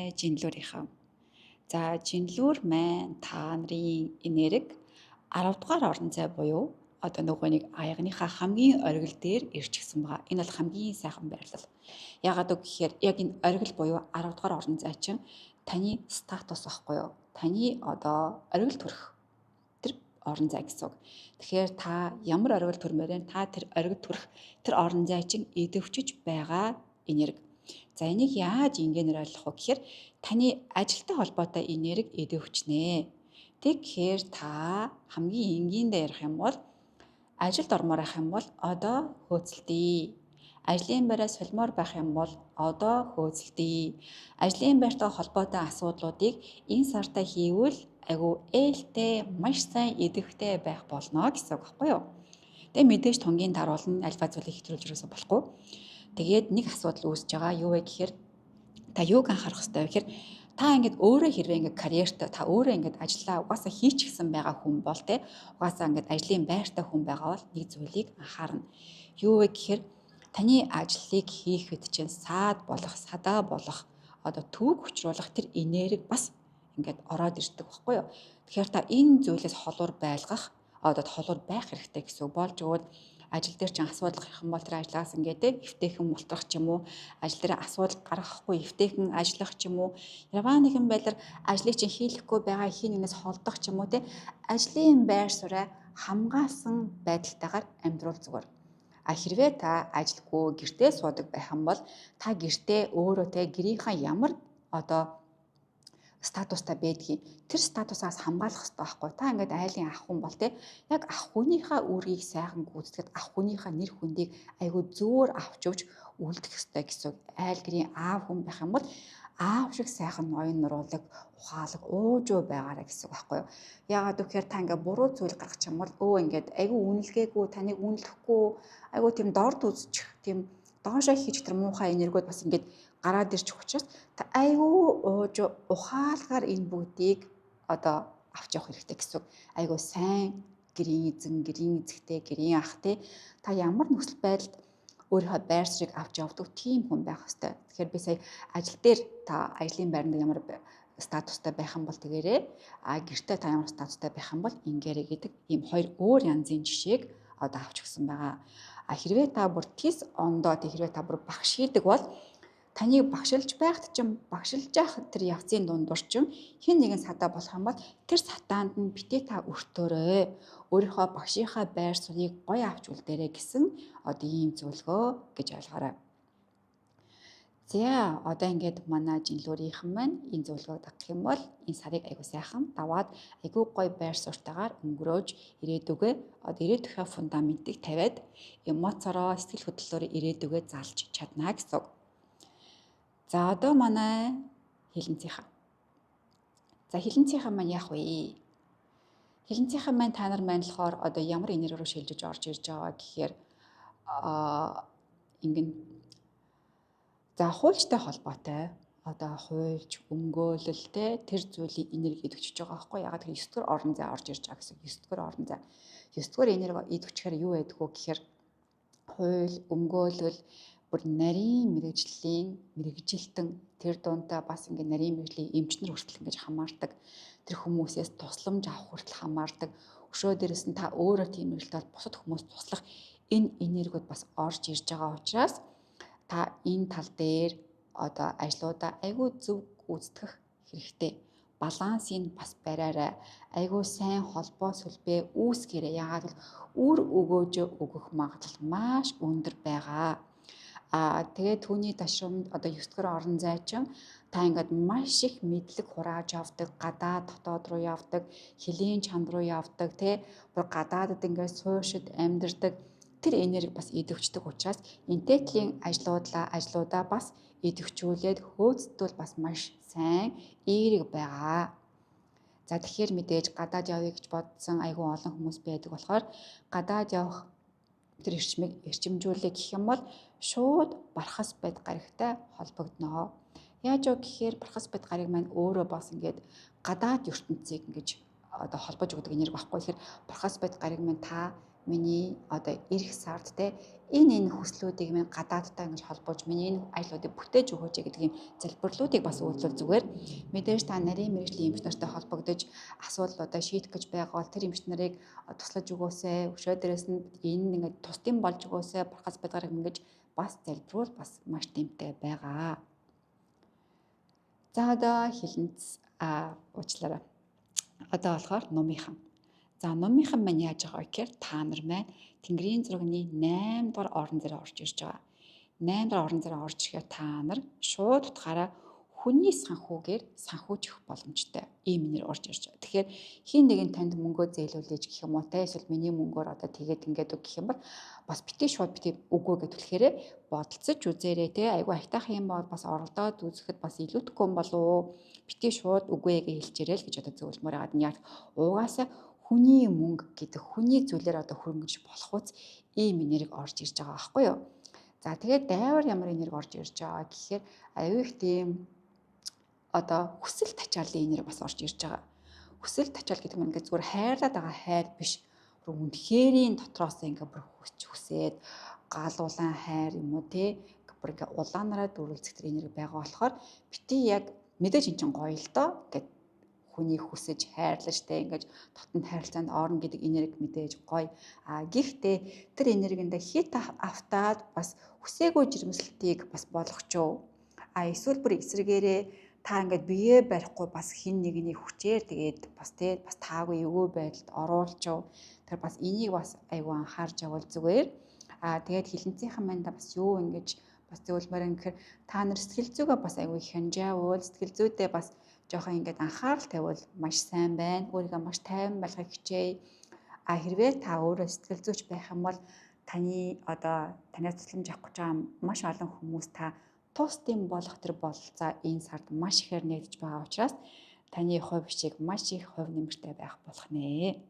манай жинлүүрийнхэн. За жинлүүр маань та нарын энерги 10 дугаар орон зай буюу одоо нөгөө нэг аягныхаа хамгийн оргил дээр ирчихсэн байгаа. Энэ бол хамгийн сайхан байрлал. Яагаад гэвэл яг энэ оргил буюу 10 дугаар орон зай чинь таны статус байхгүй юу? Таны одоо оргил төрөх тэр орон зай гэсэн үг. Тэгэхээр та ямар оргил төрмээрэн та тэр оргил төрөх тэр орон зай чинь идэвчж байгаа энерги. За энийг яаж ингээнээр ойлгох вэ гэхээр таны ажилтай холбоотой энерги идэвчнэ. Тэгэхээр та хамгийн энгийндээ ярих юм бол ажилд ормоор байх юм бол одоо хөөцөлдөе. Ажлын байраа солимоор байх юм бол одоо хөөцөлдөе. Ажлын байртай холбоотой асуудлуудыг энэ сартаа хийвэл айгүй ээлтэй, маш сайн идэвхтэй байх болно гэсэн үг байхгүй юу? Тэгээ мэдээж тунгийн даруулна альва зүйлийг хэтрүүлж юусоо болохгүй. Тэгээд нэг асуудал үүсэж байгаа. Юу вэ гэхээр та юуг анхаарах хэрэгтэй вэ гэхээр та ингээд өөрөө хэрвээ ингээд карьерт та өөрөө ингээд ажиллаа угаасаа хийчихсэн байгаа хүн бол те угаасаа ингээд ажлын байртай хүн байгаа бол нэг зүйлийг анхаарна. Юу вэ гэхээр таны ажлыг хийхэд чинь саад болох, садаа болох одоо түүх учруулах тэр энерги бас ингээд ороод ирдэг байхгүй юу? Тэгэхээр та энэ зүйлээс холуур байлгах одоо холуур байх хэрэгтэй гэсэн үг болж өгөөд ажил дээр чинь асуудал гарах юм бол тэр ажлаас ингээд эвтэйхэн мултрах ч юм уу, ажил дээр асуудал гаргахгүй эвтэйхэн ажиллах ч юм уу, яваа нэгэн байдлаар ажлыг чинь хийлэхгүй байгаа хин нэгнээс холдох ч юм уу те ажлын байр сууриа хамгаалсан байдалтайгаар амьдруул зүгээр. А хэрвээ та ажилгүй гэртээ суудаг байх юм бол та гэртээ өөрөө те гэрийнхаа ямар одоо статустай байдгийг тэр статусаас хамгаалах хэрэгтэй байхгүй. Та ингээд айлын ах хүн бол те яг ах хүнийхээ үүргийг сайхан гүйцэтгэж ах хүнийхээ нэр хүндийг айгүй зөөр авч явж үлдэх хэрэгтэй гэсэн. Айл гэрийн аав хүн байх юм бол аав шиг сайхан ноён нуруулаг ухаалаг уужуу байгаарай гэсэн үг байхгүй юу. Яагаад гэвэл та ингээд буруу зүйл гаргах юм бол ингээд айгүй үнэлгээгүй таныг үнэлэхгүй айгүй тийм дорд үзчих тийм доошоо хийж тэр муухай энергиуд бас ингээд гараад ирчих учраас та айгүй ууж ухаалгаар энэ бүгдийг одоо авч явах хэрэгтэй гэсэн. Айгүй сайн гэрийн эзэн, гэрийн эзэгтэй, гэрийн ах те та ямар нөхцөл байдалд өөрийнхөө байр суурийг авч явдаг тийм хүн байх хэрэгтэй. Тэгэхээр би сая ажил дээр та ажлын байранд ямар статустай байх юм бол тэгээрээ гэртээ та ямар статустай байх юм бол ингээрэй гэдэг ийм хоёр өөр янзын жишээг одоо авч өгсөн байгаа. Хэрвээ та бүр тис ондоо хэрвээ та бүр багш хийдэг бол таныг багшилж байхад чинь багшилж явах тэр явцын дундуур чинь хэн нэгэн садаа болох юм бол тэр сатаанд нь битээ та өртөөрэй. Өөрийнхөө багшийнхаа байр суурийг гоё авч үлдээрэй гэсэн одоо ийм зөвлөгөө гэж ойлгоорой. За одоо ингээд манай жинлүүрийнхэн маань энэ зөвлөгөөг дагах юм бол энэ сарыг айгуу сайхан даваад айгуу гоё байр суурийтайгаар өнгөрөөж ирээдүгөө одоо ирээдүйнхээ фундаментыг тавиад эмоцороо сэтгэл хөдлөлөөр ирээдүгөө залж чадна гэсэн. За одоо манай хилэнцийнхэн. За хилэнцийнхэн маань яах вэ? Хилэнцийнхэн маань та нар маань болохоор одоо ямар энерги рүү шилжиж орж ирж байгаа гэхээр ингэн за хуульчтай холбоотой одоо хуульч өмгөөлөлтэй тэр зүйлийн энерги идэвхжиж байгаа байхгүй ягаад гэвэл 9 дугаар орон зай орж ирж байгаа гэсэн 9 дугаар орон зай 9 дугаар энерги идэвхжихээр юу байдаг вэ гэхээр хууль өмгөөлөл бүр нарийн мэрэгжилтэн тэр дундаа бас ингээ нарийн мэрэгжлийн эмчнэр хүртэл ингэж хамаардаг тэр хүмүүсээс тусламж авах хүртэл хамаардаг өшөө дээрээс нь та өөрөө тийм мэрэгжилтэй бол бусад хүмүүс туслах энэ энергиуд бас орж ирж байгаа учраас та энэ тал дээр одоо ажлуудаа айгүй зөв гүйцэтгэх хэрэгтэй. Балансыг бас бариарай. Айгүй сайн холбоо сүлбээ үүсгээрэй. Яагаад гэвэл үр өгөөж өгөх магадлал маш өндөр байгаа. Тэгээд түүний ташрамд одоо 9 дугаар орон зай чинь та ингээд маш их мэдлэг хурааж авдаг, гадаад дотоод руу явдаг, хөлийн чанд руу явдаг, бүр гадаадд ингээд суушид амьдардаг тэр энерги бас идэвхждэг учраас интеклийн ажлуудаа бас идэвхжүүлээд хөөцдөл бас маш сайн эерэг байгаа. За тэгэхээр мэдээж гадаад явъя гэж бодсон айгүй олон хүмүүс байдаг болохоор гадаад явах тэр эрчмийг эрчимжүүлэх гэх юм бол шууд бархас байд гарагтай холбогдно. Яаж вэ гэхээр бархас байд гараг маань өөрөө бас ингээд гадаад ертөнцийг ингэж одоо холбож өгдөг энерги багхгүй. Тэгэхээр бархас байд гараг маань та миний одоо эх сард те энэ хүслүүдийг минь гадаадтай ингэж холбоож миний энэ аяллуудыг бүтээж өгөөч гэдгийн залбирлуудыг бас үйлдэл зүгээр. Мэдээж та нарийн мэрэгжлийн эмч нартай холбогдож асуудлуудаа шийдэх гэж байгаа бол тэр эмч нарыг туслаж өгөөсэй. Өшөө дээрээс нь энэ ингээд тусдын болж өгөөсэй. Бурхаас бидгарыг ингэж бас залбируул бас маш тэмтэй байгаа. За одоо хилэнц уучлаарай. Одоо болохоор номынхан. За номынхан маань яаж байгаа вэ гэхээр та нар маань Тэнгэрийн зургийн 8 дугаар орон зайраа орж ирж байгаа. 8 дугаар орон зайраа орж ирэхээр та нар шууд утгаараа хүний санхүүгээр санхүүжих боломжтой ийм нэр орж ирж байгаа. Тэгэхээр хин нэг нь танд мөнгөө зээлүүлж гэх юм уу те эсвэл миний мөнгөөр одоо тэгээд ингээд үг гэх юм бол бас битгий шууд битгий үгүй гэж хэлэхээрээ бодолцож үзээрэй те айгүй айтайхан юм бол бас оролдоод үзэхэд бас илүүтэхгүй юм болов уу битгий шууд үгүй гэж хэлчихээрэй л гэж одоо зөвлөмөр яагаад нь яг угаасаа хүний мөнгө гэдэг хүний зүйлээр одоо хөрөнгөж болох үз ийм энерги орж ирж байгаа байхгүй юу. За тэгээд дайвар ямар энерги орж ирж байгаа гэхээр аюу их тийм одоо хүсэл тачаалын энерги бас орж ирж байгаа. Хүсэл тачаал гэдэг нь ингээд зүгээр хайрлаад байгаа хайр биш. Үнэхэрийн дотроос ингээд бүр хүсээд галуулан хайр юм уу те бүр ингээд улаанаараа дөрүүлцэх тэр энерги байгаа болохоор бити яг мэдээж эн чинь гоё л доо гэд хүнийг хүсэж хайрлаж те ингэж дотнд хайрцаанд орно гэдэг энерги мэдээж гоё. Гэхдээ тэр энергинд хит автаад бас хүсээгүй жирэмслэлтийг бас болгочоо. Эсвэл бүр эсрэгээрээ та ингээд биеэ барихгүй бас хин нэгний хүчээр тэгээд бас те бас таагүй эвгүй байдалд оруулчоо. Тэр бас энийг бас айгүй анхаарч явал зүгээр. Тэгээд хилэнцийнхэн манд бас юу ингэж бас зөвлөмөр юм гэхээр та нар сэтгэл зүгээ бас айгүй хянжаавал сэтгэл зүйдээ бас жоохон ингээд анхаарал тавиул маш сайн байна. Өөрийгөө маш тайван болгохыг хичээе. Хэрвээ та өөрөө сэтгэл зүйч байх юм бол таны одоо танаас тусламж авах гэж байгаа маш олон хүмүүс та тусдын болох тэр бололцоо энэ сард маш ихээр нэгдэж байгаа учраас таны хувь бичиг маш их хувь нэмэртэй байх болох нэ.